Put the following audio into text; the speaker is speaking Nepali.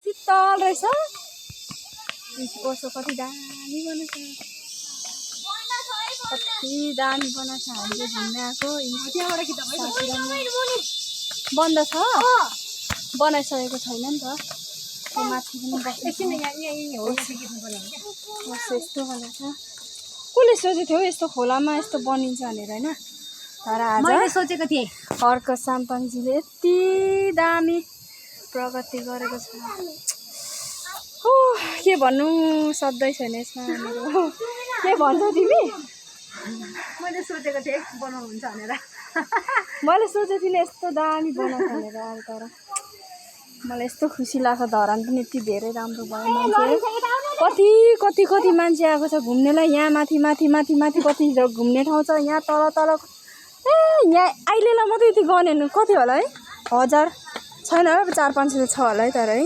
शीतल रहेछ कस्तो कति दामी बनाएको कति दामी बनाएको छ हामीले घुम्न आएको बन्द छ बनाइसकेको छैन नि त त्यो माथि पनि यस्तो बनाएको छ कसले सोचेको थियो यस्तो खोलामा यस्तो बनिन्छ भनेर होइन तर आज सोचेको थिएँ अर्को साम्पाङजीले यति दामी प्रगति गरेको छ के भन्नु शब्दै छैन यसमा मेरो के भन्छौ तिमी मैले सोचेको थिएँ बनाउनुहुन्छ भनेर मैले सोचेको थिएँ यस्तो दामी बनाउँछ भनेर अब तर मलाई यस्तो खुसी लाग्छ धरान पनि यति धेरै राम्रो भयो मान्छे कति कति कति मान्छे आएको छ घुम्नेलाई यहाँ माथि माथि माथि माथि कति घुम्ने ठाउँ छ यहाँ तल तल ए यहाँ अहिलेलाई मात्रै यति गर्ने कति होला है 1000 छैन 400-500 छ होला है तर है